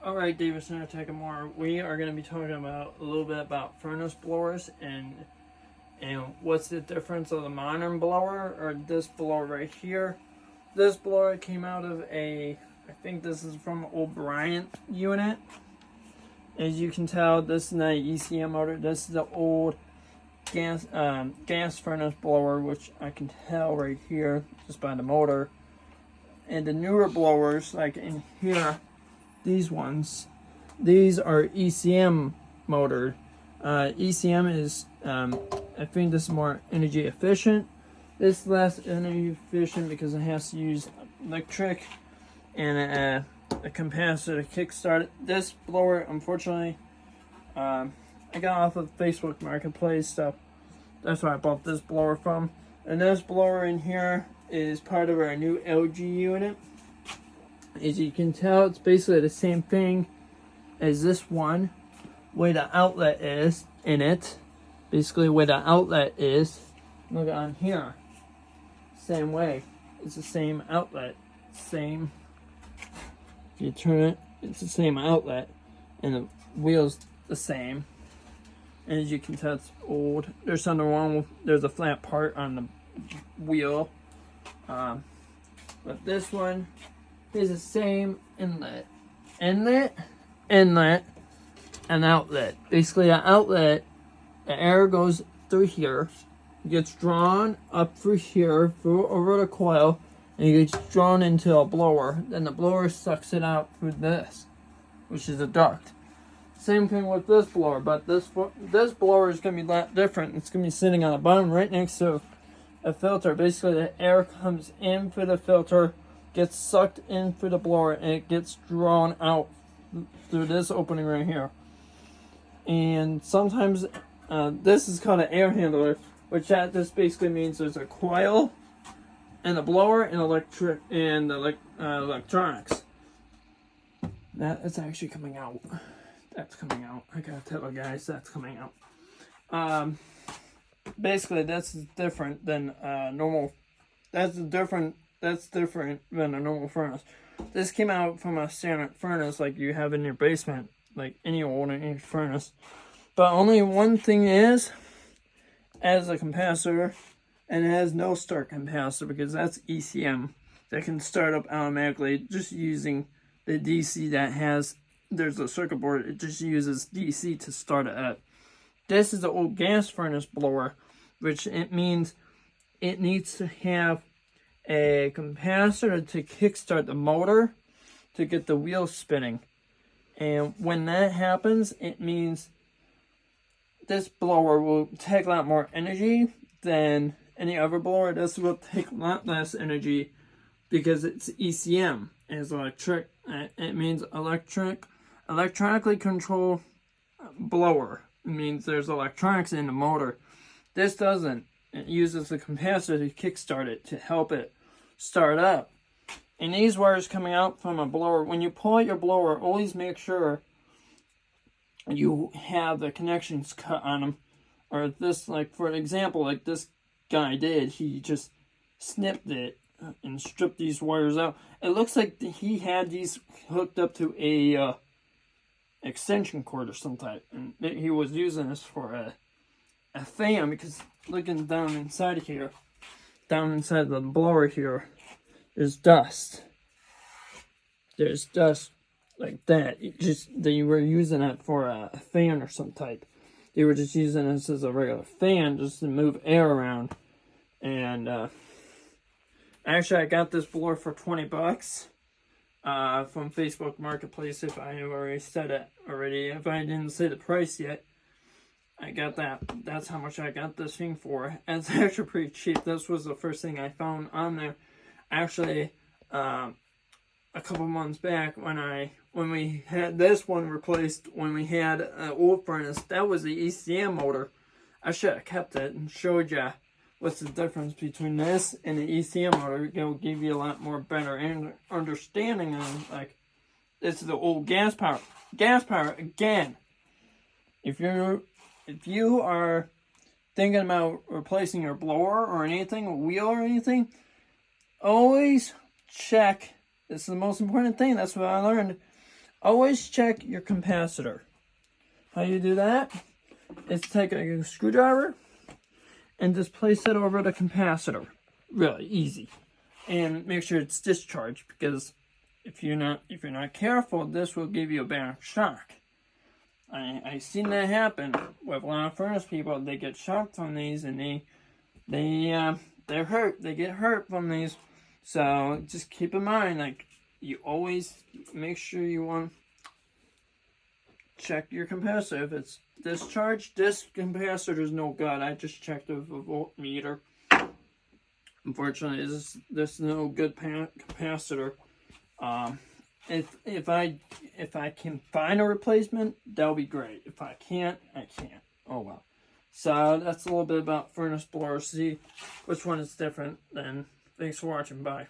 Alright, David Center More. We are going to be talking about a little bit about furnace blowers and what's the difference of the modern blower or this blower right here. This blower came out of I think this is from old Bryant unit. As you can tell, this is not an ECM motor. This is the old gas furnace blower, which I can tell right here just by the motor. And the newer blowers, like in here, these ones, these are ECM motor. ECM is, I think this is more energy efficient. This is less energy efficient because it has to use electric and a capacitor to kickstart it. This blower, unfortunately, I got off of Facebook Marketplace, so that's where I bought this blower from. And this blower in here is part of our new LG unit. As you can tell, it's basically the same thing as this one, where the outlet is in it. Basically where the outlet is, look on here, same way. It's the same outlet, same, if you turn it, it's the same outlet, and the wheel's the same. And as you can tell, it's old. There's something wrong with, there's a flat part on the wheel. But this one is the same inlet, and outlet. Basically, an outlet, the air goes through here, gets drawn up through here, through over the coil, and it gets drawn into a blower. Then the blower sucks it out through this, which is a duct. Same thing with this blower, but this blower is going to be a lot different. It's going to be sitting on the bottom right next to a filter. Basically, the air comes in through the filter, gets sucked in through the blower, and it gets drawn out through this opening right here. And sometimes this is called an air handler, which this basically means there's a coil and a blower and electronics. That is actually coming out. That's coming out. I gotta tell you guys, that's coming out. Basically, that's different than normal. That's different than a normal furnace. This came out from a standard furnace like you have in your basement, like any old furnace. But only one thing is, as a capacitor, and it has no start capacitor because that's ECM. That can start up automatically just using the DC that has, there's a circuit board, it just uses DC to start it up. This is the old gas furnace blower, which it means it needs to have a capacitor to kickstart the motor to get the wheels spinning. And when that happens, it means this blower will take a lot more energy than any other blower. This will take a lot less energy because it's ECM. It's electric. It means electronically controlled blower. It means there's electronics in the motor. This doesn't. It uses the capacitor to kickstart it to help it start up. And these wires coming out from a blower, when you pull out your blower, always make sure you have the connections cut on them. Or this, like for example, like this guy did, he just snipped it and stripped these wires out. It looks like he had these hooked up to a extension cord or some type, and he was using this for a fan, because looking down inside here, down inside the blower here, there's dust. There's dust like that. They were using it for a fan or some type. They were just using this as a regular fan just to move air around. And actually, I got this blower for $20 from Facebook Marketplace. If I have already said it already, if I didn't say the price yet, I got that. That's how much I got this thing for. And it's actually pretty cheap. This was the first thing I found on there. Actually, a couple months back when we had this one replaced, when we had an old furnace, that was the ECM motor. I should have kept it and showed you what's the difference between this and the ECM motor. It will give you a lot more better understanding of, like, this is the old gas power. Gas power, again, if you are thinking about replacing your blower or anything, a wheel or anything, always check. This is the most important thing. That's what I learned. always check your capacitor. How you do that is take a screwdriver and just place it over the capacitor. Really easy. And make sure it's discharged, because if you're not careful, this will give you a bad shock. I seen that happen with a lot of furnace people. They get shocked from these, and they're hurt. They get hurt from these. So just keep in mind, like, you always make sure you want to check your capacitor. If it's discharged, this capacitor is no good. I just checked with a voltmeter. Unfortunately, this is no good capacitor. If I can find a replacement, that'll be great. If I can't, I can't. Oh well. So that's a little bit about furnace blowers. See which one is different. Then thanks for watching. Bye.